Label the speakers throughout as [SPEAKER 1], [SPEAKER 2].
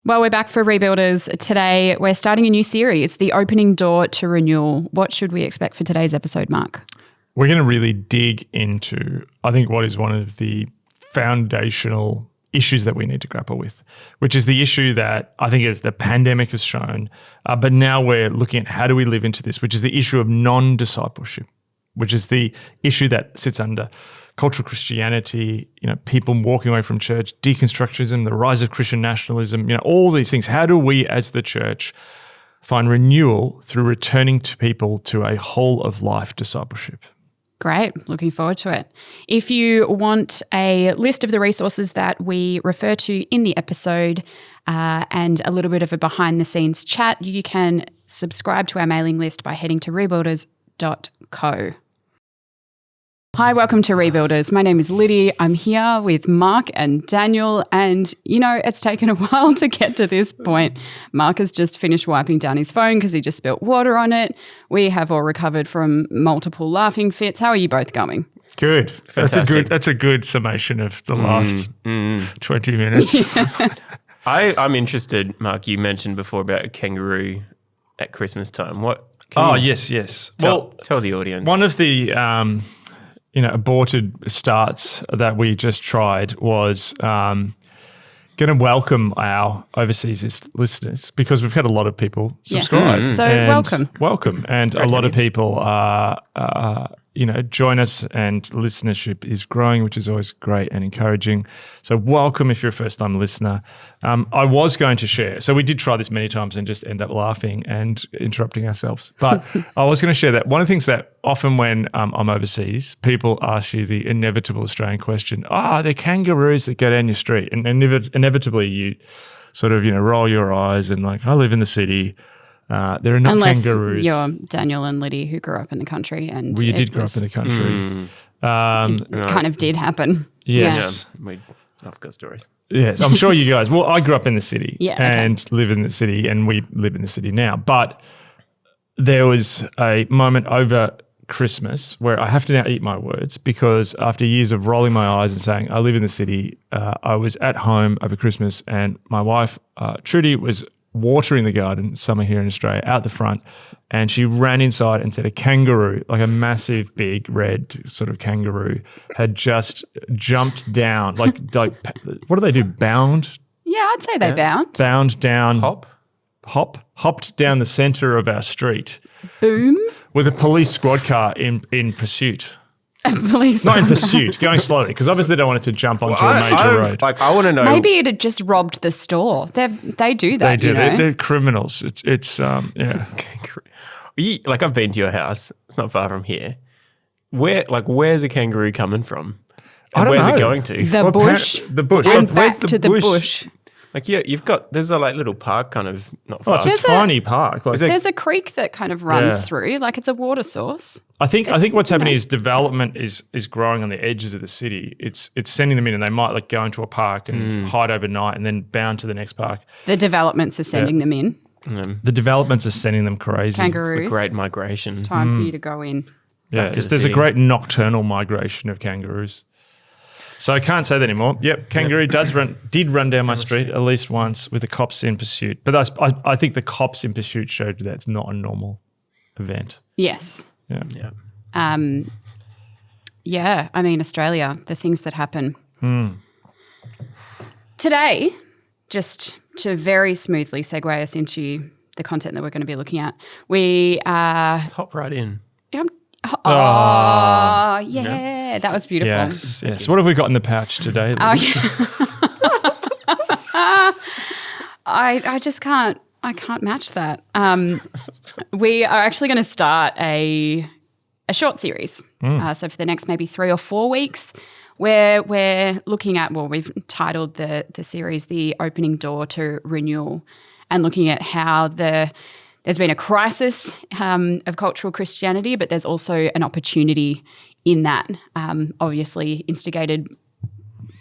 [SPEAKER 1] Well, we're back for Rebuilders. Today, we're starting a new series, The Opening Door to Renewal. What should we expect for today's episode, Mark?
[SPEAKER 2] We're going to really dig into, I think, what is one of the foundational issues that we need to grapple with, which is the issue that I think is the pandemic has shown, but now we're looking at how do we live into this, which is the issue of non-discipleship, which is the issue that sits under cultural Christianity, people walking away from church, deconstructionism, the rise of Christian nationalism, all these things. How do we as the church find renewal through returning to people to a whole of life discipleship?
[SPEAKER 1] Great. Looking forward to it. If you want a list of the resources that we refer to in the episode and a little bit of a behind the scenes chat, you can subscribe to our mailing list by heading to rebuilders.co. Hi, welcome to Rebuilders. My name is Liddy. I'm here with Mark and Daniel, and it's taken a while to get to this point. Mark has just finished wiping down his phone because he just spilt water on it. We have all recovered from multiple laughing fits. How are you both going?
[SPEAKER 2] Good.
[SPEAKER 3] Fantastic.
[SPEAKER 2] That's a good summation of the last 20 minutes.
[SPEAKER 1] Yeah.
[SPEAKER 3] I'm interested, Mark, you mentioned before about a kangaroo at Christmas time.
[SPEAKER 2] Yes.
[SPEAKER 3] Tell the audience.
[SPEAKER 2] One of the aborted starts that we just tried was going to welcome our overseas listeners, because we've had a lot of people subscribe.
[SPEAKER 1] Yes. So welcome.
[SPEAKER 2] And a lot of people join us, and listenership is growing, which is always great and encouraging. So welcome if you're a first-time listener. I was going to share, so we did try this many times and just end up laughing and interrupting ourselves. But I was going to share that one of the things that often when I'm overseas, people ask you the inevitable Australian question, they're kangaroos that go down your street. And inevitably you sort of, roll your eyes and like, I live in the city. There are not kangaroos.
[SPEAKER 1] Unless you're Daniel and Liddy who grew up in the country. And
[SPEAKER 2] you did grow up in the country.
[SPEAKER 1] It kind of did happen.
[SPEAKER 2] Yes.
[SPEAKER 3] Yeah. I've got stories.
[SPEAKER 2] Yes, I'm sure you guys. Well, I grew up in the city and live in the city, and we live in the city now. But there was a moment over Christmas where I have to now eat my words, because after years of rolling my eyes and saying, I live in the city, I was at home over Christmas, and my wife, Trudy, was watering the garden, summer here in Australia, out the front, and she ran inside and said a kangaroo, like a massive, big, red sort of kangaroo, had just jumped down, like what do they do, bound?
[SPEAKER 1] Yeah, I'd say they bound.
[SPEAKER 2] Bound down. Hopped down the centre of our street.
[SPEAKER 1] Boom.
[SPEAKER 2] With a police squad car in pursuit.
[SPEAKER 1] Not
[SPEAKER 2] in pursuit, going slowly, because obviously they don't want it to jump onto a major road.
[SPEAKER 3] I want to know.
[SPEAKER 1] Maybe it had just robbed the store. They do that.
[SPEAKER 2] They do. They're criminals. It's yeah.
[SPEAKER 3] I've been to your house. It's not far from here. Where's a kangaroo coming from? And where's it going to?
[SPEAKER 1] The bush.
[SPEAKER 2] The bush.
[SPEAKER 1] And
[SPEAKER 3] Where's
[SPEAKER 1] back
[SPEAKER 3] the
[SPEAKER 1] to the
[SPEAKER 3] bush?
[SPEAKER 1] bush.
[SPEAKER 3] There's a little park kind of not far.
[SPEAKER 2] It's a tiny park.
[SPEAKER 1] There's a creek that kind of runs through, like it's a water source.
[SPEAKER 2] I think what's happening is development is growing on the edges of the city. It's sending them in, and they might go into a park and hide overnight and then bound to the next park.
[SPEAKER 1] The developments are sending them in.
[SPEAKER 2] The developments are sending them crazy.
[SPEAKER 1] Kangaroos.
[SPEAKER 3] It's a great migration.
[SPEAKER 1] It's time for you to go in.
[SPEAKER 2] Yeah, there's a great nocturnal migration of kangaroos. So I can't say that anymore. Yep, kangaroo did run down my street at least once with the cops in pursuit. But I think the cops in pursuit showed that it's not a normal event.
[SPEAKER 1] Yes.
[SPEAKER 2] Yeah.
[SPEAKER 1] I mean, Australia, the things that happen. Today, just to very smoothly segue us into the content that we're going to be looking at, we
[SPEAKER 3] Let's hop right in.
[SPEAKER 1] Oh, yeah. That was beautiful.
[SPEAKER 2] Yes. What have we got in the pouch today?
[SPEAKER 1] Oh, yeah. I just can't match that. We are actually going to start a short series. So for the next maybe 3 or 4 weeks, where we're looking at, we've titled the series The Opening Door to Renewal, and looking at how there's been a crisis of cultural Christianity, but there's also an opportunity in that, obviously instigated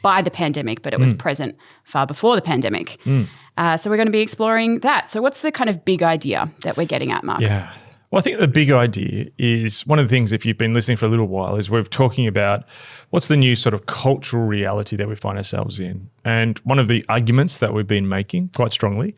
[SPEAKER 1] by the pandemic, but it was present far before the pandemic. So we're going to be exploring that. So what's the kind of big idea that we're getting at, Mark?
[SPEAKER 2] Yeah. Well, I think the big idea is one of the things, if you've been listening for a little while, is we're talking about what's the new sort of cultural reality that we find ourselves in. And one of the arguments that we've been making quite strongly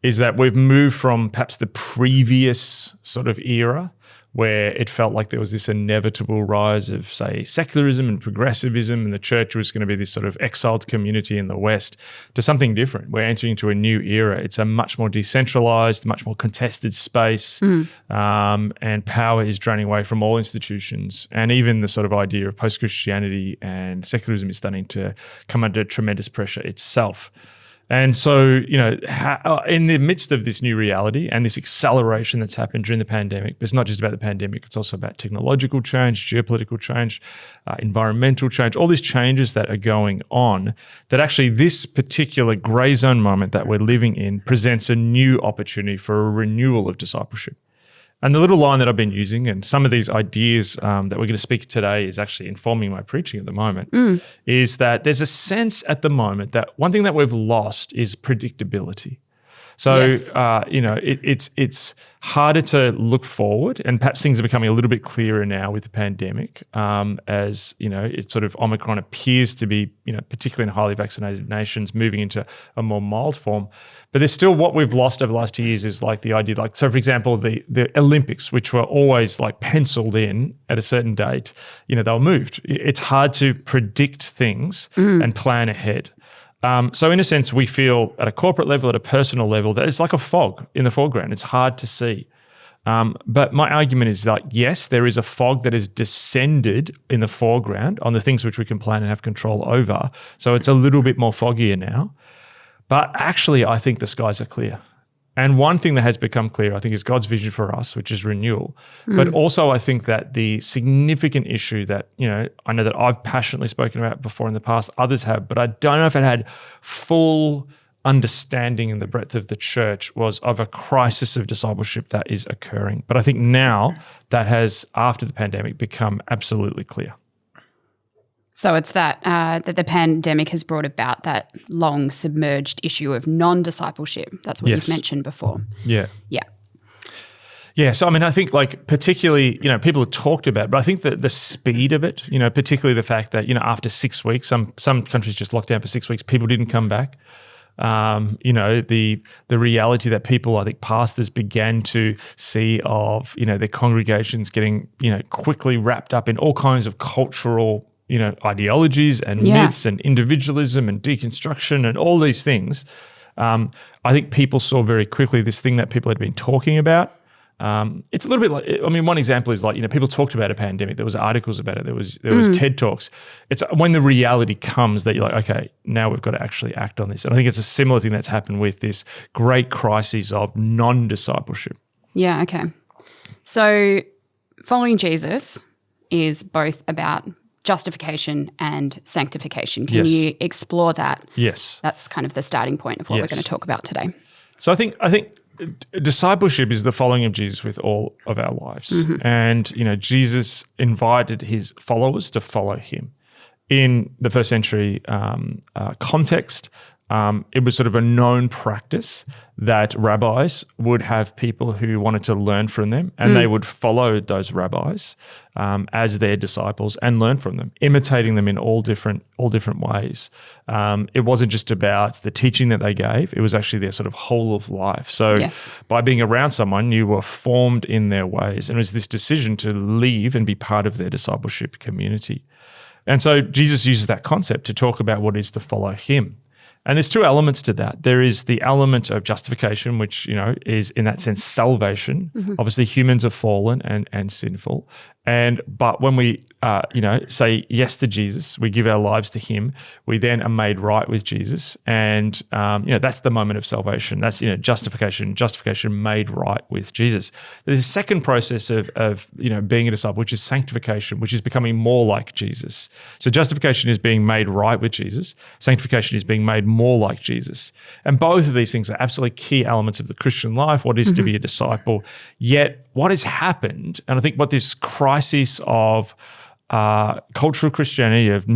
[SPEAKER 2] is that we've moved from perhaps the previous sort of era where it felt like there was this inevitable rise of, say, secularism and progressivism, and the church was going to be this sort of exiled community in the West, to something different. We're entering into a new era. It's a much more decentralized, much more contested space, and power is draining away from all institutions. And even the sort of idea of post-Christianity and secularism is starting to come under tremendous pressure itself. And so, in the midst of this new reality and this acceleration that's happened during the pandemic, but it's not just about the pandemic, it's also about technological change, geopolitical change, environmental change, all these changes that are going on, that actually this particular grey zone moment that we're living in presents a new opportunity for a renewal of discipleship. And the little line that I've been using, and some of these ideas that we're going to speak today is actually informing my preaching at the moment, is that there's a sense at the moment that one thing that we've lost is predictability. So, yes. It's harder to look forward, and perhaps things are becoming a little bit clearer now with the pandemic, as, it sort of Omicron appears to be, particularly in highly vaccinated nations, moving into a more mild form. But there's still what we've lost over the last 2 years is like the idea, like, so for example, the Olympics, which were always like penciled in at a certain date, they were moved. It's hard to predict things and plan ahead. So in a sense, we feel at a corporate level, at a personal level, that it's like a fog in the foreground. It's hard to see. But my argument is that, yes, there is a fog that has descended in the foreground on the things which we can plan and have control over. So it's a little bit more foggier now. But actually, I think the skies are clear. And one thing that has become clear, I think, is God's vision for us, which is renewal. But also I think that the significant issue that, I know that I've passionately spoken about before in the past, others have, but I don't know if it had full understanding in the breadth of the church, was of a crisis of discipleship that is occurring. But I think now that has, after the pandemic, become absolutely clear.
[SPEAKER 1] So it's that the pandemic has brought about that long submerged issue of non-discipleship. That's what you've mentioned before.
[SPEAKER 2] Yeah.
[SPEAKER 1] Yeah.
[SPEAKER 2] Yeah. So, I think like particularly, people have talked about it, but I think that the speed of it, particularly the fact that, after 6 weeks, some countries just locked down for 6 weeks, people didn't come back. The reality that people, I think pastors began to see of, their congregations getting, quickly wrapped up in all kinds of cultural ideologies and myths and individualism and deconstruction and all these things. I think people saw very quickly this thing that people had been talking about. It's a little bit like, one example is like, people talked about a pandemic. There was articles about it. There was TED Talks. It's when the reality comes that you're like, okay, now we've got to actually act on this. And I think it's a similar thing that's happened with this great crisis of non-discipleship.
[SPEAKER 1] Yeah, okay. So following Jesus is both about justification and sanctification. Can you explore that?
[SPEAKER 2] Yes.
[SPEAKER 1] That's kind of the starting point of what we're going to talk about today.
[SPEAKER 2] So I think discipleship is the following of Jesus with all of our lives. And, Jesus invited his followers to follow him. In the first century context, it was sort of a known practice that rabbis would have people who wanted to learn from them, and they would follow those rabbis as their disciples and learn from them, imitating them in all different ways. It wasn't just about the teaching that they gave; it was actually their sort of whole of life. So, by being around someone, you were formed in their ways, and it was this decision to leave and be part of their discipleship community. And so, Jesus uses that concept to talk about what it is to follow him. And there's two elements to that. There is the element of justification, which, is in that sense salvation. Obviously, humans are fallen and sinful. But when we, say yes to Jesus, we give our lives to him, we then are made right with Jesus. And, that's the moment of salvation. That's, justification made right with Jesus. There's a second process of being a disciple, which is sanctification, which is becoming more like Jesus. So justification is being made right with Jesus. Sanctification is being made more like Jesus. And both of these things are absolutely key elements of the Christian life, what it is to be a disciple. Yet what has happened, and I think what this crisis of cultural Christianity, of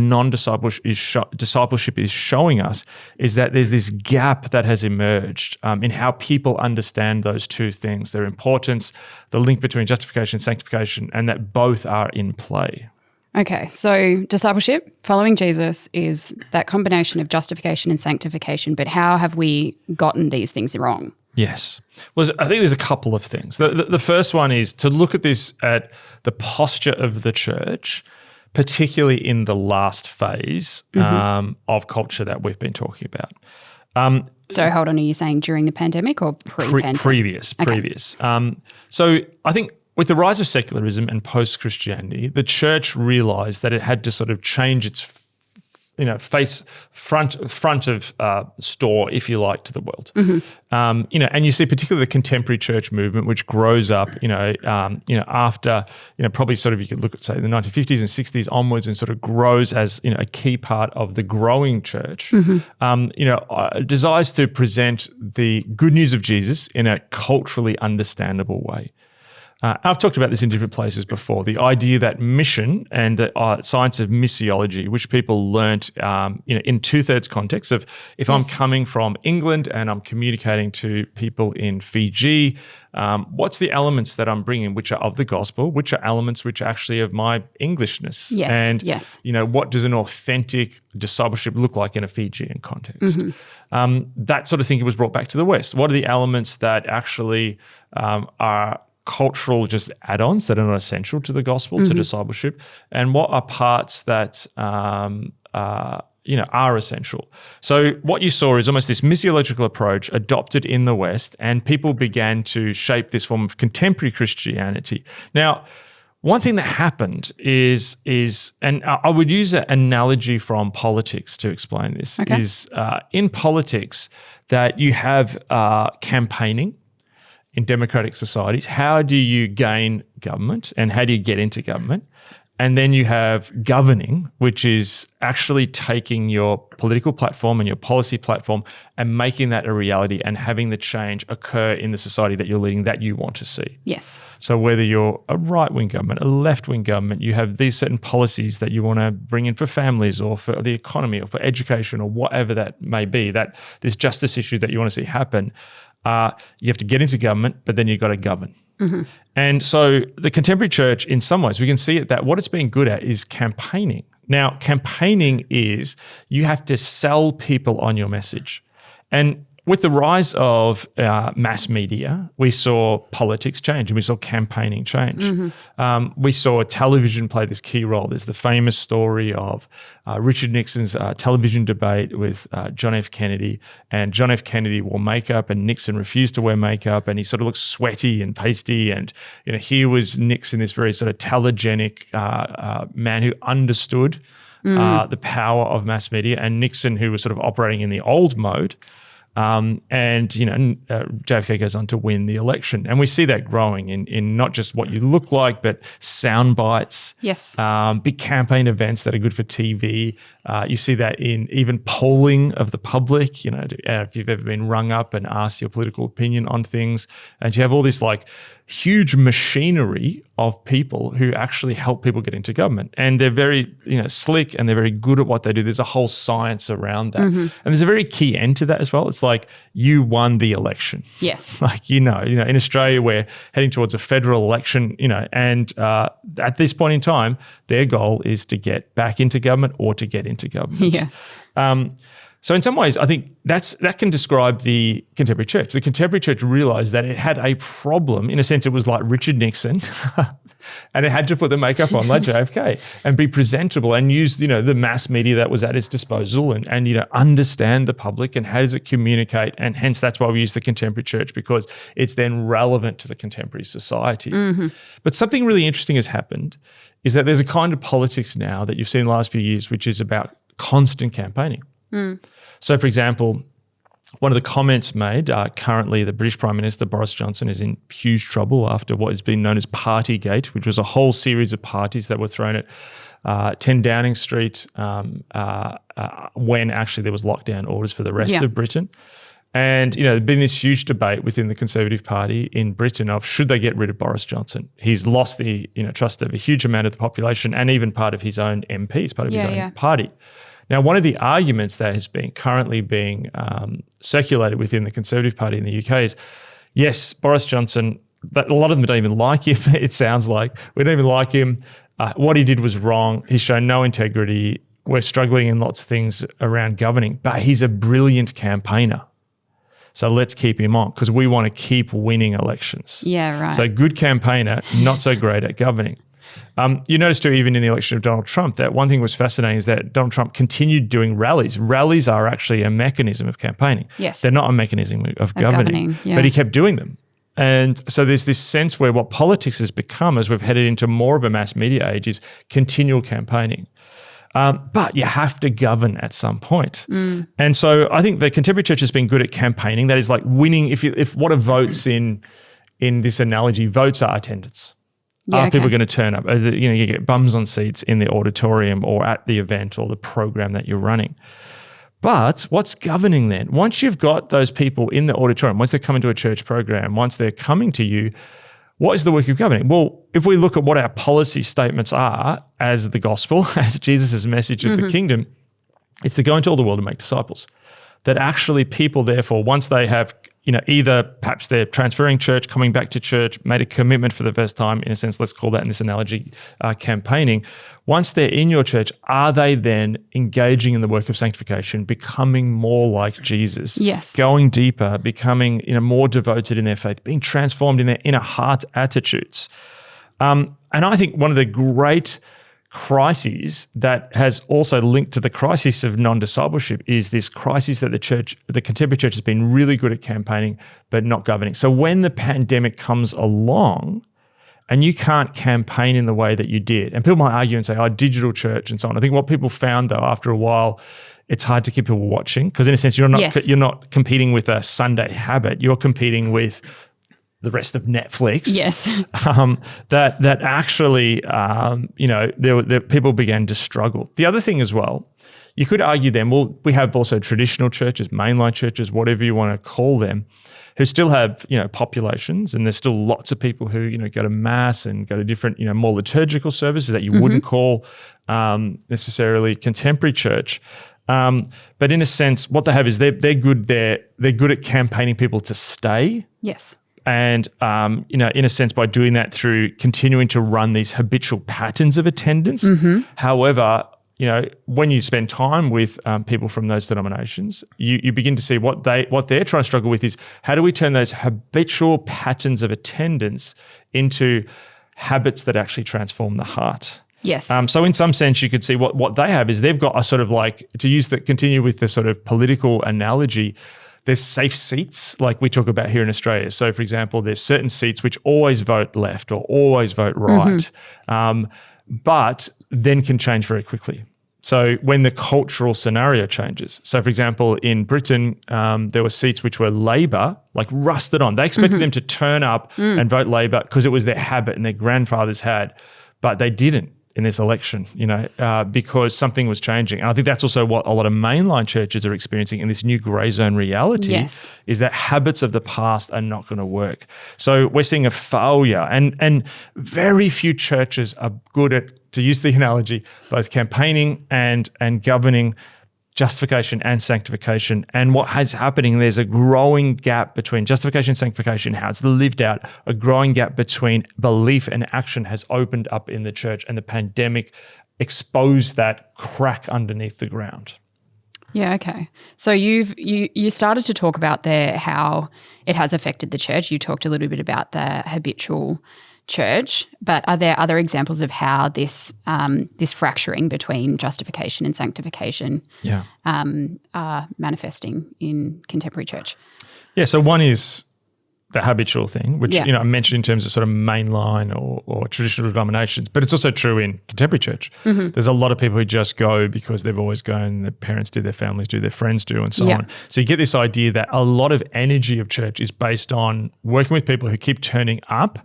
[SPEAKER 2] discipleship is showing us is that there's this gap that has emerged in how people understand those two things, their importance, the link between justification and sanctification, and that both are in play.
[SPEAKER 1] Okay, so discipleship, following Jesus, is that combination of justification and sanctification, but how have we gotten these things wrong?
[SPEAKER 2] Yes. Well, I think there's a couple of things. The first one is to look at this at the posture of the church, particularly in the last phase of culture that we've been talking about.
[SPEAKER 1] So hold on, are you saying during the pandemic or pre-pandemic?
[SPEAKER 2] Previous. So I think with the rise of secularism and post-Christianity, the church realized that it had to sort of change its front of store, if you like, to the world. And you see particularly the contemporary church movement, which grows up, after, probably sort of you could look at, say, the 1950s and 60s onwards, and sort of grows as, a key part of the growing church, desires to present the good news of Jesus in a culturally understandable way. I've talked about this in different places before, the idea that mission and the science of missiology, which people learnt in two-thirds context of if I'm coming from England and I'm communicating to people in Fiji, what's the elements that I'm bringing which are of the gospel, which are elements which are actually of my Englishness?
[SPEAKER 1] Yes,
[SPEAKER 2] and,
[SPEAKER 1] yes.
[SPEAKER 2] What does an authentic discipleship look like in a Fijian context? That sort of thinking was brought back to the West. What are the elements that actually are cultural just add-ons that are not essential to the gospel, to discipleship, and what are parts that are essential. So what you saw is almost this missiological approach adopted in the West, and people began to shape this form of contemporary Christianity. Now, one thing that happened is, and I would use an analogy from politics to explain this, is in politics that you have campaigning. In democratic societies, how do you gain government and how do you get into government? And then you have governing, which is actually taking your political platform and your policy platform and making that a reality and having the change occur in the society that you're leading that you want to see.
[SPEAKER 1] Yes.
[SPEAKER 2] So whether you're a right-wing government, a left-wing government, you have these certain policies that you want to bring in for families or for the economy or for education or whatever that may be, that this justice issue that you want to see happen. You have to get into government, but then you've got to govern. And so the contemporary church, in some ways, we can see it that what it's been good at is campaigning. Now, campaigning is you have to sell people on your message. And with the rise of mass media, we saw politics change and we saw campaigning change. We saw television play this key role. There's the famous story of Richard Nixon's television debate with John F. Kennedy, and John F. Kennedy wore makeup and Nixon refused to wear makeup, and he sort of looked sweaty and pasty, and here was Nixon, this very sort of telegenic man who understood the power of mass media, and Nixon, who was sort of operating in the old mode. JFK goes on to win the election. And we see that growing in not just what you look like, but sound bites, big campaign events that are good for TV. You see that in even polling of the public, if you've ever been rung up and asked your political opinion on things. And you have all this huge machinery of people who actually help people get into government. And they're very, slick, and they're very good at what they do. There's a whole science around that. And there's a very key end to that as well. It's like you won the election.
[SPEAKER 1] Yes.
[SPEAKER 2] In Australia, we're heading towards a federal election, and at this point in time, their goal is to get back into government or to get into government. So in some ways, I think that can describe the contemporary church. The contemporary church realized that it had a problem. In a sense, it was like Richard Nixon, and it had to put the makeup on like JFK and be presentable and use, the mass media that was at its disposal and understand the public and how does it communicate. And hence, that's why we use the contemporary church, because it's then relevant to the contemporary society. But something really interesting has happened is that there's a kind of politics now that you've seen in the last few years, which is about constant campaigning. So, for example, one of the comments made, currently the British Prime Minister Boris Johnson is in huge trouble after what has been known as Partygate, which was a whole series of parties that were thrown at 10 Downing Street when actually there was lockdown orders for the rest of Britain. And, there's been this huge debate within the Conservative Party in Britain of should they get rid of Boris Johnson? He's lost the, trust of a huge amount of the population and even part of his own MPs, part of his own party. Now, one of the arguments that has been currently being circulated within the Conservative Party in the UK is, yes, Boris Johnson, but a lot of them don't even like him, it sounds like. We don't even like him. What he did was wrong. He's shown no integrity. We're struggling in lots of things around governing, but he's a brilliant campaigner. So let's keep him on because we want to keep winning elections.
[SPEAKER 1] Yeah, right.
[SPEAKER 2] So good campaigner, not so great at governing. You notice too, even in the election of Donald Trump, that one thing was fascinating is that Donald Trump continued doing rallies. Rallies are actually a mechanism of campaigning.
[SPEAKER 1] Yes.
[SPEAKER 2] They're not a mechanism of governing.
[SPEAKER 1] Yeah.
[SPEAKER 2] But he kept doing them. And so there's this sense where what politics has become as we've headed into more of a mass media age is continual campaigning. But you have to govern at some point. And so I think the contemporary church has been good at campaigning. That is like winning. If what are votes in this analogy, votes are attendance. Are people going to turn up? You get bums on seats in the auditorium or at the event or the program that you're running. But what's governing then? Once you've got those people in the auditorium, once they're coming to a church program, once they're coming to you, what is the work of governing? Well, if we look at what our policy statements are as the gospel, as Jesus' message of the kingdom, it's to go into all the world and make disciples. That actually people, therefore, once they have, either perhaps they're transferring church, coming back to church, made a commitment for the first time, in a sense, let's call that in this analogy, campaigning. Once they're in your church, are they then engaging in the work of sanctification, becoming more like Jesus?
[SPEAKER 1] Yes.
[SPEAKER 2] Going deeper, becoming more devoted in their faith, being transformed in their inner heart attitudes. And I think one of the great crises that has also linked to the crisis of non-discipleship is this crisis that the contemporary church has been really good at campaigning but not governing. So when the pandemic comes along and you can't campaign in the way that you did, and people might argue and say, digital church and so on. I think what people found though after a while, it's hard to keep people watching because in a sense you're not competing with a Sunday habit, you're competing with the rest of Netflix.
[SPEAKER 1] Yes.
[SPEAKER 2] That actually, people began to struggle. The other thing as well, you could argue then, well, we have also traditional churches, mainline churches, whatever you want to call them, who still have, populations, and there's still lots of people who, go to mass and go to different, more liturgical services that you wouldn't call necessarily contemporary church. But in a sense, what they have is they're good at campaigning people to stay.
[SPEAKER 1] Yes.
[SPEAKER 2] And, in a sense, by doing that through continuing to run these habitual patterns of attendance. However, when you spend time with people from those denominations, you begin to see what they're trying to struggle with is how do we turn those habitual patterns of attendance into habits that actually transform the heart.
[SPEAKER 1] Yes.
[SPEAKER 2] So in some sense, you could see what they have is they've got a sort of like, continue with the sort of political analogy, there's safe seats like we talk about here in Australia. So, for example, there's certain seats which always vote left or always vote right, but then can change very quickly. So when the cultural scenario changes. So, for example, in Britain, there were seats which were Labor, like rusted on. They expected them to turn up and vote Labor because it was their habit and their grandfathers had, but they didn't in this election, because something was changing. And I think that's also what a lot of mainline churches are experiencing in this new grey zone reality, is that habits of the past are not going to work. So we're seeing a failure, and very few churches are good at, to use the analogy, both campaigning and governing justification and sanctification. And what is happening, there's a growing gap between justification and sanctification, how it's lived out. A growing gap between belief and action has opened up in the church, and the pandemic exposed that crack underneath the ground.
[SPEAKER 1] Yeah, okay. So you started to talk about there how it has affected the church. You talked a little bit about the habitual church, but are there other examples of how this fracturing between justification and sanctification are manifesting in contemporary church? Yeah,
[SPEAKER 2] so one is the habitual thing, which I mentioned in terms of sort of mainline or traditional denominations, but it's also true in contemporary church. There's a lot of people who just go because they've always gone, their parents do, their families do, their friends do, and so on. So you get this idea that a lot of energy of church is based on working with people who keep turning up,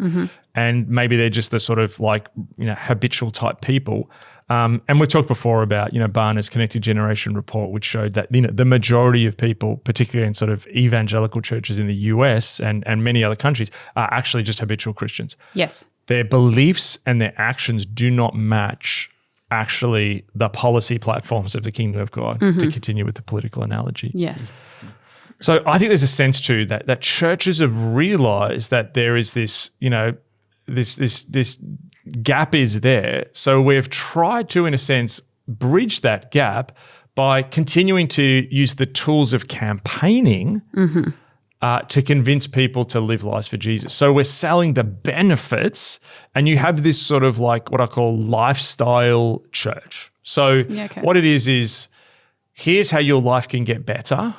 [SPEAKER 2] and maybe they're just the sort of like, habitual type people. And we've talked before about, Barna's Connected Generation report, which showed that, the majority of people, particularly in sort of evangelical churches in the US and many other countries, are actually just habitual Christians.
[SPEAKER 1] Yes.
[SPEAKER 2] Their beliefs and their actions do not match actually the policy platforms of the kingdom of God, to continue with the political analogy.
[SPEAKER 1] Yes.
[SPEAKER 2] So I think there's a sense too that churches have realized that there is this, this gap is there. So we've tried to, in a sense, bridge that gap by continuing to use the tools of campaigning to convince people to live lives for Jesus. So we're selling the benefits, and you have this sort of like what I call lifestyle church. So what it is here's how your life can get better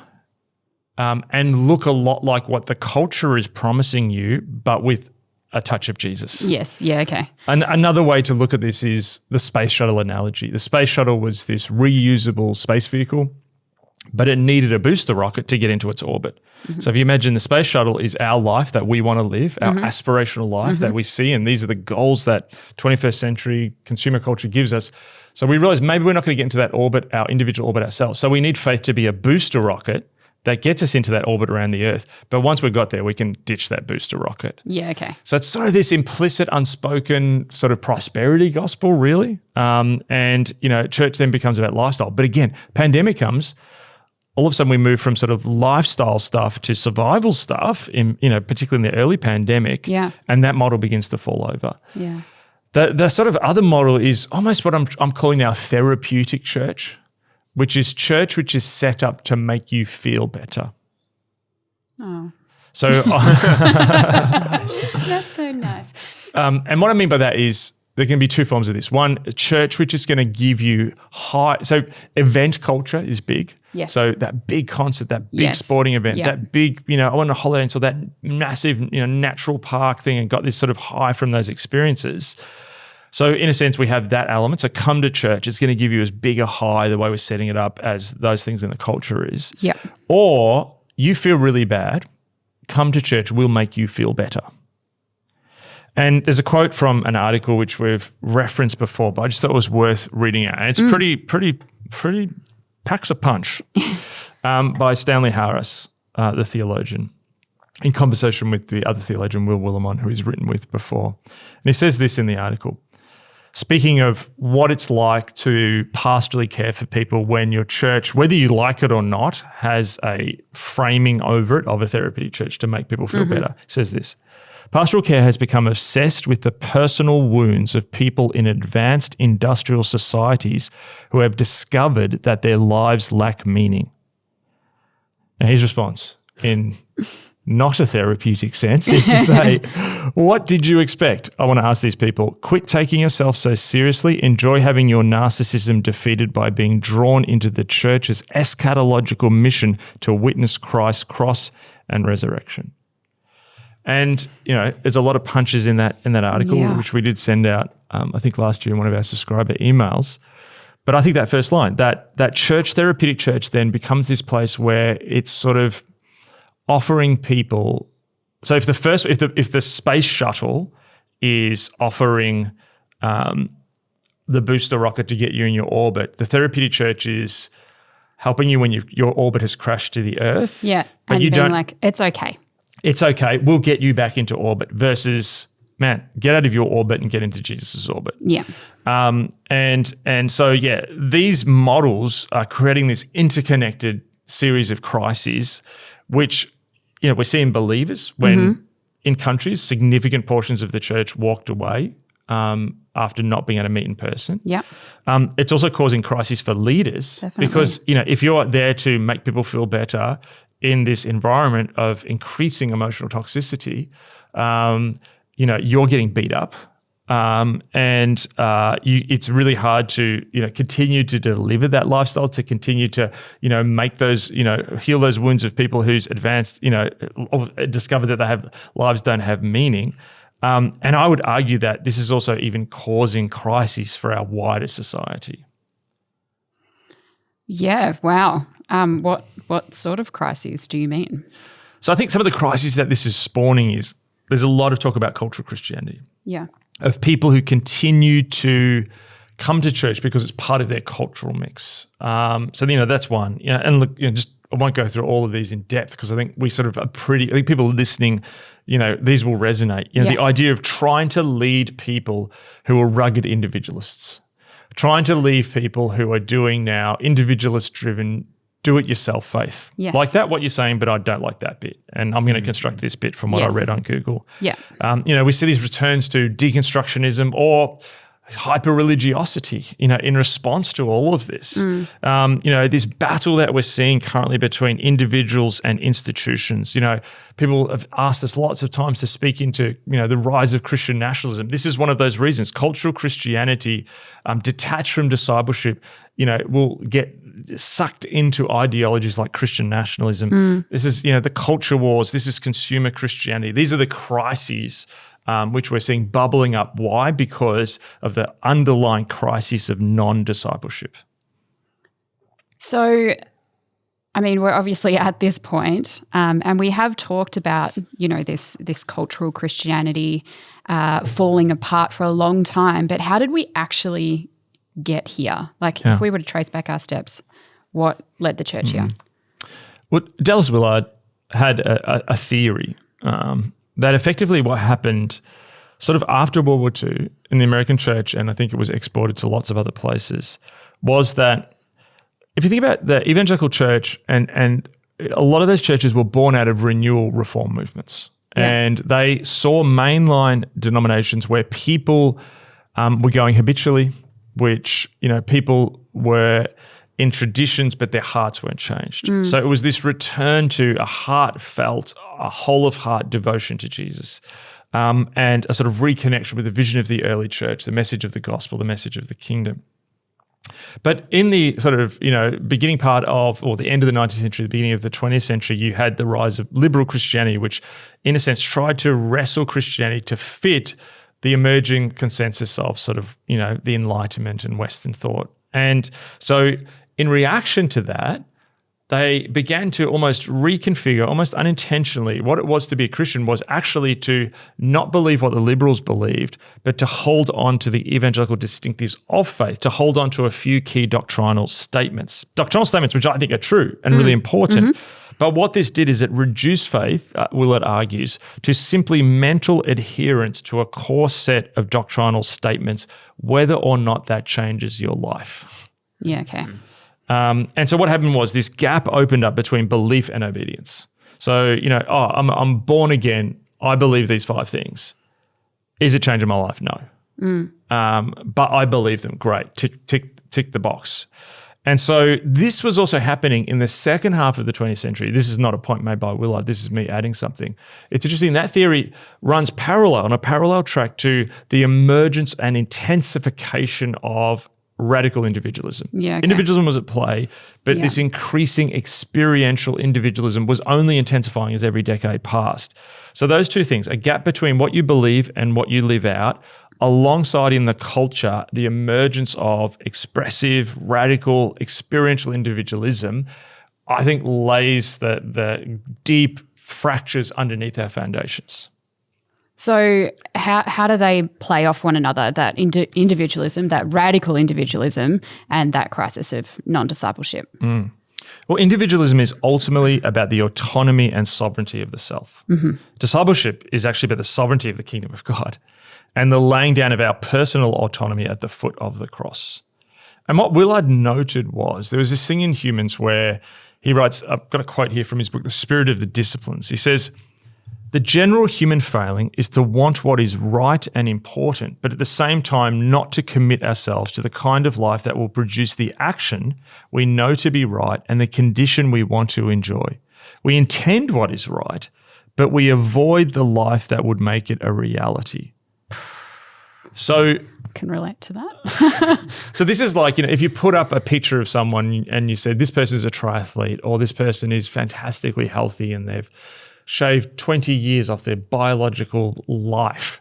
[SPEAKER 2] and look a lot like what the culture is promising you, but with a touch of Jesus.
[SPEAKER 1] Yes. Yeah. Okay.
[SPEAKER 2] Another way to look at this is the space shuttle analogy. The space shuttle was this reusable space vehicle, but it needed a booster rocket to get into its orbit. So if you imagine the space shuttle is our life that we want to live, our aspirational life that we see, and these are the goals that 21st century consumer culture gives us. So we realize maybe we're not going to get into that orbit, our individual orbit ourselves. So we need faith to be a booster rocket that gets us into that orbit around the Earth. But once we've got there, we can ditch that booster rocket.
[SPEAKER 1] Yeah, okay.
[SPEAKER 2] So it's sort of this implicit, unspoken sort of prosperity gospel, really. And, church then becomes about lifestyle. But again, pandemic comes, all of a sudden we move from sort of lifestyle stuff to survival stuff, particularly in the early pandemic.
[SPEAKER 1] Yeah.
[SPEAKER 2] And that model begins to fall over.
[SPEAKER 1] Yeah.
[SPEAKER 2] The sort of other model is almost what I'm calling now therapeutic church, which is church which is set up to make you feel better.
[SPEAKER 1] Oh.
[SPEAKER 2] So
[SPEAKER 1] That's nice. That's so nice.
[SPEAKER 2] And what I mean by that is there can be two forms of this. One, a church which is going to give you so event culture is big.
[SPEAKER 1] Yes.
[SPEAKER 2] So that big concert, that big sporting event, that big, I went on a holiday and saw that massive, natural park thing and got this sort of high from those experiences. So in a sense, we have that element. So come to church. It's going to give you as big a high, the way we're setting it up, as those things in the culture is.
[SPEAKER 1] Yeah.
[SPEAKER 2] Or you feel really bad. Come to church. We'll make you feel better. And there's a quote from an article which we've referenced before, but I just thought it was worth reading out. And it's pretty packs a punch by Stanley Harris, the theologian, in conversation with the other theologian, Will Willimon, who he's written with before. And he says this in the article. Speaking of what it's like to pastorally care for people when your church, whether you like it or not, has a framing over it of a therapeutic church to make people feel better, says this. Pastoral care has become obsessed with the personal wounds of people in advanced industrial societies who have discovered that their lives lack meaning. Now his response, in not a therapeutic sense, is to say, what did you expect? I want to ask these people, quit taking yourself so seriously. Enjoy having your narcissism defeated by being drawn into the church's eschatological mission to witness Christ's cross and resurrection. And, there's a lot of punches in that article, which we did send out, I think last year in one of our subscriber emails. But I think that first line, that church, therapeutic church, then becomes this place where it's sort of offering people. So if the space shuttle is offering the booster rocket to get you in your orbit, the therapeutic church is helping you when your orbit has crashed to the Earth.
[SPEAKER 1] Yeah,
[SPEAKER 2] but
[SPEAKER 1] and
[SPEAKER 2] you
[SPEAKER 1] being
[SPEAKER 2] don't.
[SPEAKER 1] Like, it's okay.
[SPEAKER 2] It's okay. We'll get you back into orbit. Versus, man, get out of your orbit and get into Jesus's orbit.
[SPEAKER 1] Yeah.
[SPEAKER 2] And so these models are creating this interconnected series of crises, which we're seeing believers when in countries significant portions of the church walked away after not being able to meet in person.
[SPEAKER 1] Yeah.
[SPEAKER 2] It's also causing crises for leaders.
[SPEAKER 1] Definitely.
[SPEAKER 2] Because if you're there to make people feel better in this environment of increasing emotional toxicity, you're getting beat up. It's really hard to, continue to deliver that lifestyle, to continue to, make those, heal those wounds of people who's advanced, discovered that they have lives don't have meaning. And I would argue that this is also even causing crises for our wider society.
[SPEAKER 1] Yeah. Wow. What sort of crises do you mean?
[SPEAKER 2] So I think some of the crises that this is spawning is there's a lot of talk about cultural Christianity.
[SPEAKER 1] Yeah.
[SPEAKER 2] Of people who continue to come to church because it's part of their cultural mix. So that's one. And look, I won't go through all of these in depth because I think we sort of I think people listening, these will resonate. The idea of trying to lead people who are rugged individualists, trying to lead people who are doing now individualist-driven, do-it-yourself faith.
[SPEAKER 1] Yes.
[SPEAKER 2] Like that, what you're saying, but I don't like that bit. And I'm going to construct this bit from what I read on Google.
[SPEAKER 1] Yeah.
[SPEAKER 2] We see these returns to deconstructionism or hyper-religiosity, in response to all of this. This battle that we're seeing currently between individuals and institutions. People have asked us lots of times to speak into, the rise of Christian nationalism. This is one of those reasons. Cultural Christianity, detached from discipleship, will get sucked into ideologies like Christian nationalism. This is, the culture wars. This is consumer Christianity. These are the crises which we're seeing bubbling up. Why? Because of the underlying crisis of non-discipleship.
[SPEAKER 1] So, we're obviously at this point, and we have talked about, this cultural Christianity falling apart for a long time. But how did we actually get here? If we were to trace back our steps, what led the church here?
[SPEAKER 2] Well, Dallas Willard had a theory that effectively what happened sort of after World War II in the American church, and I think it was exported to lots of other places, was that if you think about the evangelical church and a lot of those churches were born out of renewal reform movements. Yeah. And they saw mainline denominations where people were going habitually, which, people were in traditions, but their hearts weren't changed. So it was this return to a heartfelt, a whole of heart devotion to Jesus, and a sort of reconnection with the vision of the early church, the message of the gospel, the message of the kingdom. But in the sort of, beginning part of, or the end of the 19th century, the beginning of the 20th century, you had the rise of liberal Christianity, which in a sense tried to wrestle Christianity to fit the emerging consensus of sort of, the Enlightenment and Western thought. And so in reaction to that, they began to almost reconfigure, almost unintentionally, what it was to be a Christian was actually to not believe what the liberals believed, but to hold on to the evangelical distinctives of faith, to hold on to a few key doctrinal statements. Doctrinal statements which I think are true and really important. But what this did is it reduced faith, Willard argues, to simply mental adherence to a core set of doctrinal statements, whether or not that changes your life.
[SPEAKER 1] Yeah, okay.
[SPEAKER 2] And so what happened was this gap opened up between belief and obedience. So, I'm born again. I believe these 5 things. Is it changing my life? No. But I believe them. Great. Tick the box. And so this was also happening in the second half of the 20th century. This is not a point made by Willard. This is me adding something. It's interesting. That theory runs parallel, on a parallel track to the emergence and intensification of radical individualism.
[SPEAKER 1] Yeah, okay.
[SPEAKER 2] Individualism was at play, but this increasing experiential individualism was only intensifying as every decade passed. So those two things, a gap between what you believe and what you live out, alongside in the culture, the emergence of expressive, radical, experiential individualism, I think lays the deep fractures underneath our foundations.
[SPEAKER 1] So how do they play off one another, that individualism, that radical individualism, and that crisis of non-discipleship?
[SPEAKER 2] Well, individualism is ultimately about the autonomy and sovereignty of the self. Discipleship is actually about the sovereignty of the kingdom of God and the laying down of our personal autonomy at the foot of the cross. And what Willard noted was there was this thing in humans where he writes, I've got a quote here from his book, The Spirit of the Disciplines. He says, "The general human failing is to want what is right and important, but at the same time not to commit ourselves to the kind of life that will produce the action we know to be right and the condition we want to enjoy. We intend what is right, but we avoid the life that would make it a reality." So
[SPEAKER 1] can relate to that.
[SPEAKER 2] So this is like, if you put up a picture of someone and you said this person is a triathlete or this person is fantastically healthy and they've shave 20 years off their biological life.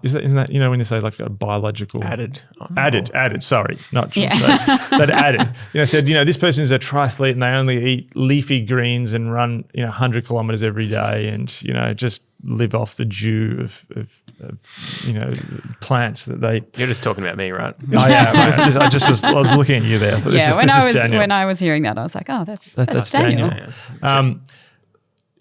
[SPEAKER 2] Isn't that, when you say like a biological
[SPEAKER 3] Added,
[SPEAKER 2] sorry, not true. That added, said, this person is a triathlete and they only eat leafy greens and run, 100 kilometers every day and, just live off the dew of plants that they.
[SPEAKER 3] You're just talking about me, right?
[SPEAKER 2] I am. I was looking at you there. I thought, this is Daniel.
[SPEAKER 1] When I was hearing that, I was like, oh, that's Daniel.
[SPEAKER 2] Yeah.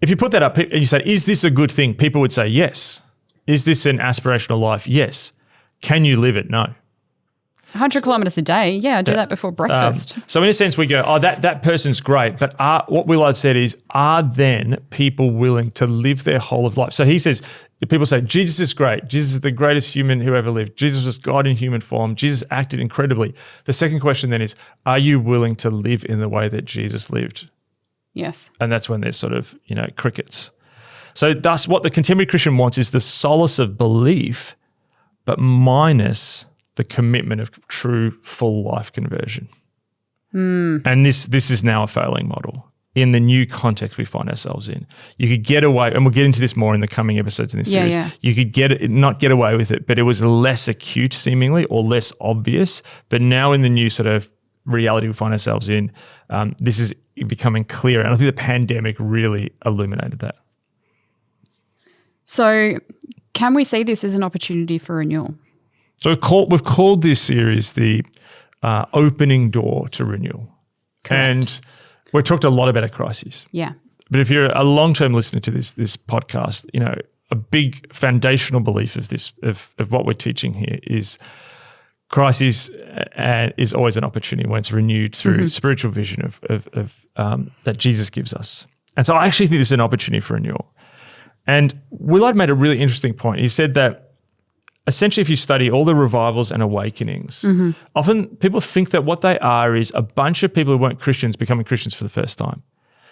[SPEAKER 2] If you put that up and you say, is this a good thing? People would say, yes. Is this an aspirational life? Yes. Can you live it? No.
[SPEAKER 1] 100 kilometers a day. Yeah, I do that before breakfast.
[SPEAKER 2] So in a sense, we go, oh, that person's great. But what Willard said is, are then people willing to live their whole of life? So he says, people say, Jesus is great. Jesus is the greatest human who ever lived. Jesus was God in human form. Jesus acted incredibly. The second question then is, are you willing to live in the way that Jesus lived?
[SPEAKER 1] Yes.
[SPEAKER 2] And that's when there's sort of, crickets. So thus what the contemporary Christian wants is the solace of belief, but minus the commitment of true full life conversion. And this is now a failing model in the new context we find ourselves in. You could get away, and we'll get into this more in the coming episodes in this series. Yeah. You could not get away with it, but it was less acute seemingly or less obvious. But now in the new sort of reality we find ourselves in, this is becoming clear. And I think the pandemic really illuminated that.
[SPEAKER 1] So can we see this as an opportunity for renewal?
[SPEAKER 2] So we've called this series the opening door to renewal.
[SPEAKER 1] Correct.
[SPEAKER 2] And we talked a lot about a crisis.
[SPEAKER 1] Yeah.
[SPEAKER 2] But if you're a long-term listener to this podcast, a big foundational belief of this, of what we're teaching here is crisis is always an opportunity when it's renewed through spiritual vision of that Jesus gives us. And so I actually think this is an opportunity for renewal. And Willard made a really interesting point. He said that essentially if you study all the revivals and awakenings, often people think that what they are is a bunch of people who weren't Christians becoming Christians for the first time.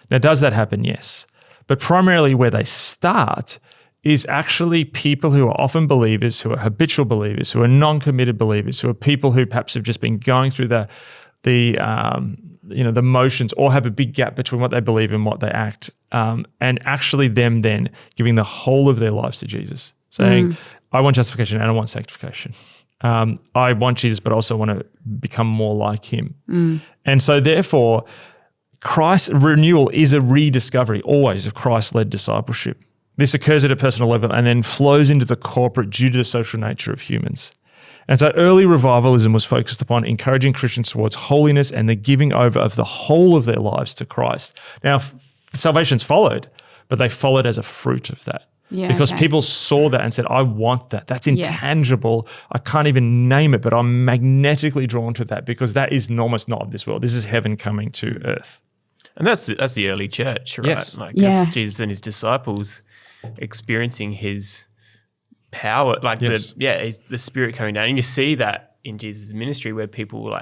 [SPEAKER 2] Now, does that happen? Yes. But primarily where they start is actually people who are often believers, who are habitual believers, who are non-committed believers, who are people who perhaps have just been going through the motions or have a big gap between what they believe and what they act, and actually them then giving the whole of their lives to Jesus, saying, I want justification and I want sanctification. I want Jesus, but also want to become more like him. And so therefore, Christ renewal is a rediscovery always of Christ-led discipleship. This occurs at a personal level and then flows into the corporate due to the social nature of humans. And so early revivalism was focused upon encouraging Christians towards holiness and the giving over of the whole of their lives to Christ. Now, salvation's followed, but they followed as a fruit of that.
[SPEAKER 1] Yeah,
[SPEAKER 2] because people saw that and said, I want that. That's intangible. Yes. I can't even name it, but I'm magnetically drawn to that because that is almost not of this world. This is heaven coming to earth.
[SPEAKER 3] And that's the early church, right?
[SPEAKER 2] Yes.
[SPEAKER 3] Jesus and his disciples experiencing his power, the Spirit coming down. And you see that in Jesus' ministry where people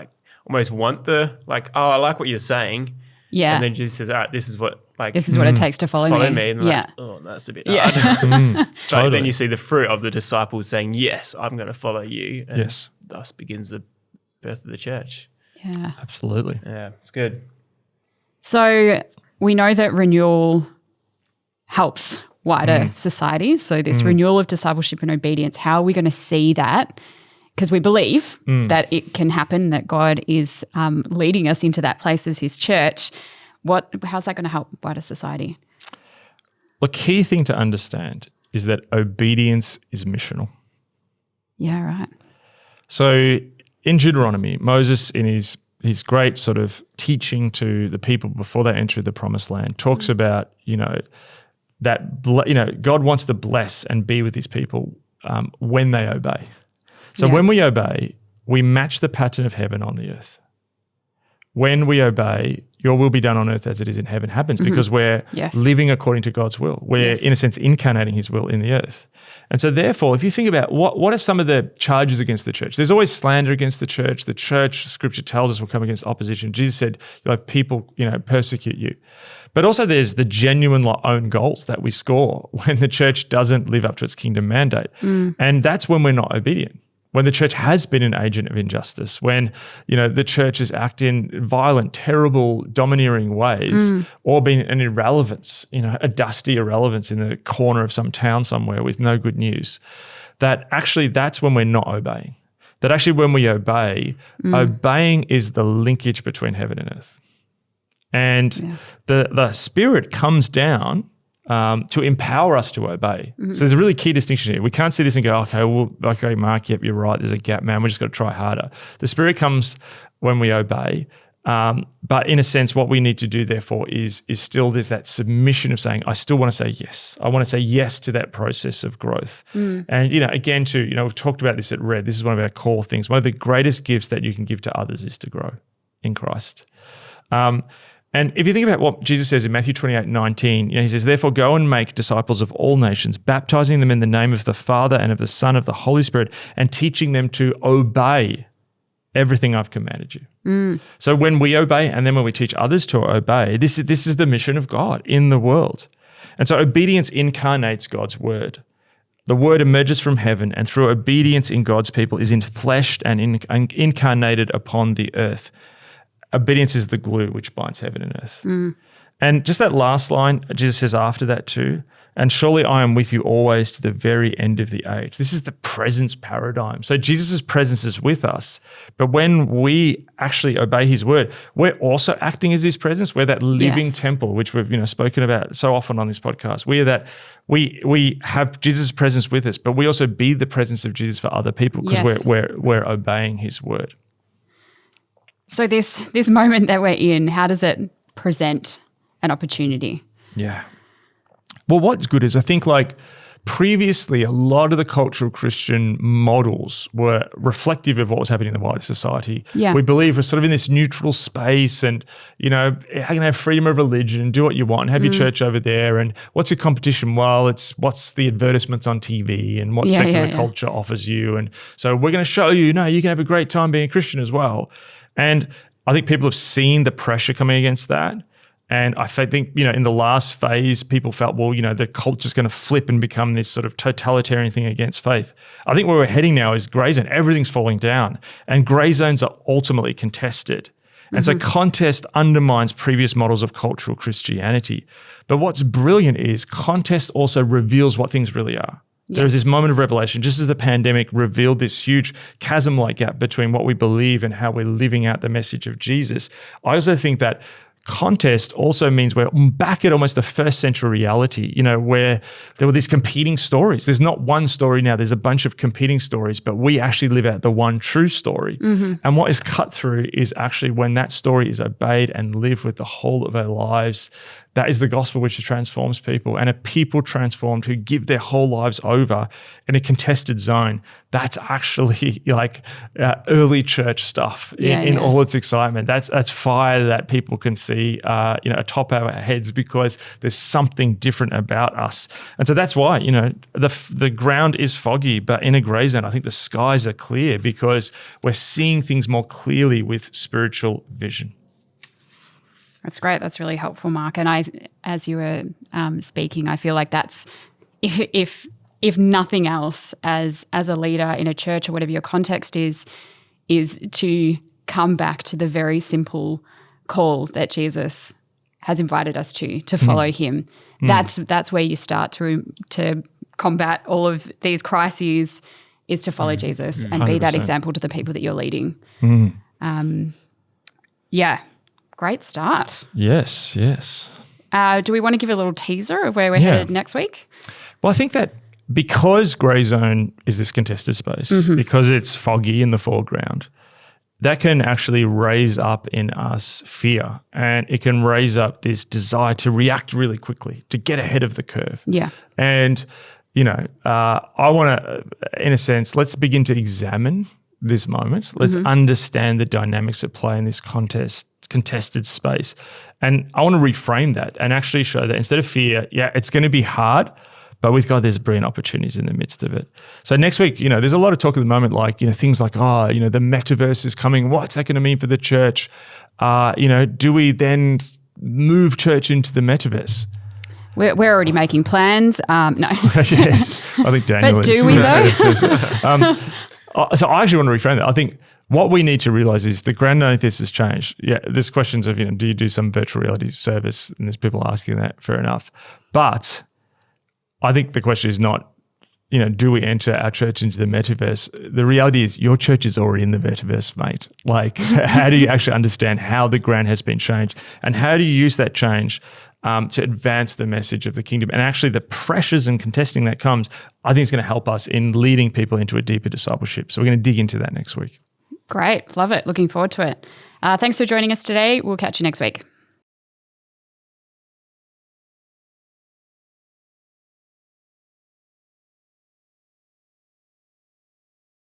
[SPEAKER 3] almost want oh, I like what you're saying.
[SPEAKER 1] Yeah.
[SPEAKER 3] And then Jesus says, all right, this is what
[SPEAKER 1] it takes to follow me.
[SPEAKER 3] And they're oh, that's a bit hard. Totally. Then you see the fruit of the disciples saying, yes, I'm going to follow you. And thus begins the birth of the church.
[SPEAKER 1] Yeah.
[SPEAKER 2] Absolutely.
[SPEAKER 3] Yeah, it's good.
[SPEAKER 1] So we know that renewal helps wider society. So this renewal of discipleship and obedience, how are we going to see that? Because we believe that it can happen, that God is leading us into that place as his church. How's that going to help wider society?
[SPEAKER 2] The key thing to understand is that obedience is missional.
[SPEAKER 1] Yeah, right.
[SPEAKER 2] So in Deuteronomy, Moses in his great sort of teaching to the people before they enter the promised land talks about, that God wants to bless and be with his people when they obey. So when we obey, we match the pattern of heaven on the earth. When we obey, your will be done on earth as it is in heaven happens because we're living according to God's will. We're, in a sense, incarnating his will in the earth. And so therefore, if you think about what are some of the charges against the church? There's always slander against the church. The church, Scripture tells us, will come against opposition. Jesus said, you'll have people, persecute you. But also there's the genuine own goals that we score when the church doesn't live up to its kingdom mandate. And that's when we're not obedient. when the church has been an agent of injustice, when, the church has acted in violent, terrible, domineering ways, or been an irrelevance, a dusty irrelevance in the corner of some town somewhere with no good news, that actually that's when we're not obeying. That actually when we obey, obeying is the linkage between heaven and earth. And the Spirit comes down to empower us to obey. So there's a really key distinction here. We can't see this and go, okay, Mark, yep, you're right, there's a gap, man, we just got to try harder. The Spirit comes when we obey, but in a sense, what we need to do, therefore, is still there's that submission of saying, I still want to say yes. I want to say yes to that process of growth. And, again, we've talked about this at Red. This is one of our core things. One of the greatest gifts that you can give to others is to grow in Christ. And if you think about what Jesus says in Matthew 28:19, he says, therefore go and make disciples of all nations, baptizing them in the name of the Father and of the Son of the Holy Spirit, and teaching them to obey everything I've commanded you. So when we obey and then when we teach others to obey, this is the mission of God in the world. And so obedience incarnates God's word. The word emerges from heaven, and through obedience in God's people is infleshed and incarnated upon the earth. Obedience is the glue which binds heaven and earth. And just that last line, Jesus says after that too, and surely I am with you always to the very end of the age. This is the presence paradigm. So Jesus' presence is with us, but when we actually obey his word, we're also acting as his presence. We're that living temple, which we've spoken about so often on this podcast. We are that we have Jesus' presence with us, but we also be the presence of Jesus for other people because we're obeying his word.
[SPEAKER 1] So this moment that we're in, how does it present an opportunity?
[SPEAKER 2] Yeah. Well, what's good is I think previously a lot of the cultural Christian models were reflective of what was happening in the wider society.
[SPEAKER 1] Yeah.
[SPEAKER 2] We believe we're sort of in this neutral space and, you can have freedom of religion and do what you want and have your church over there. And what's your competition? Well, it's what's the advertisements on TV and what secular culture offers you. And so we're going to show you, you can have a great time being a Christian as well. And I think people have seen the pressure coming against that. And I think, in the last phase, people felt, the culture's going to flip and become this sort of totalitarian thing against faith. I think where we're heading now is grey zone. Everything's falling down. And grey zones are ultimately contested. And so contest undermines previous models of cultural Christianity. But what's brilliant is contest also reveals what things really are. Yes. There is this moment of revelation, just as the pandemic revealed this huge chasm-like gap between what we believe and how we're living out the message of Jesus. I also think that contest also means we're back at almost the first century reality, where there were these competing stories. There's not one story now, there's a bunch of competing stories, but we actually live out the one true story. And what is cut through is actually when that story is obeyed and lived with the whole of our lives. That is the gospel which transforms people, and a people transformed who give their whole lives over in a contested zone. That's actually early church stuff in all its excitement. That's fire that people can see, atop our heads because there's something different about us. And so that's why, the ground is foggy, but in a grey zone, I think the skies are clear because we're seeing things more clearly with spiritual vision.
[SPEAKER 1] That's great. That's really helpful, Mark. And as you were speaking, I feel like that's if nothing else, as a leader in a church or whatever your context is to come back to the very simple call that Jesus has invited us to follow him. That's where you start to combat all of these crises, is to follow Jesus and 100%. Be that example to the people that you're leading. Great start.
[SPEAKER 2] Yes.
[SPEAKER 1] Do we want to give a little teaser of where we're headed next week?
[SPEAKER 2] Well, I think that because grey zone is this contested space, because it's foggy in the foreground, that can actually raise up in us fear, and it can raise up this desire to react really quickly, to get ahead of the curve.
[SPEAKER 1] Yeah.
[SPEAKER 2] And, I want to, in a sense, let's begin to examine this moment. Let's understand the dynamics at play in this contested space. And I want to reframe that and actually show that instead of fear, it's going to be hard, but with God, there's brilliant opportunities in the midst of it. So next week, there's a lot of talk at the moment, things like, the metaverse is coming. What's that going to mean for the church? Do we then move church into the metaverse?
[SPEAKER 1] We're already making plans. No.
[SPEAKER 2] Yes, I think Daniel
[SPEAKER 1] but do we though?
[SPEAKER 2] So I actually want to reframe that. I think what we need to realize is the ground underneath this has changed. Yeah, there's questions of, do you do some virtual reality service? And there's people asking that, fair enough. But I think the question is not, do we enter our church into the metaverse? The reality is your church is already in the metaverse, mate. Like, how do you actually understand how the ground has been changed? And how do you use that change to advance the message of the kingdom? And actually the pressures and contesting that comes, I think is going to help us in leading people into a deeper discipleship. So we're going to dig into that next week.
[SPEAKER 1] Great. Love it. Looking forward to it. Thanks for joining us today. We'll catch you next week.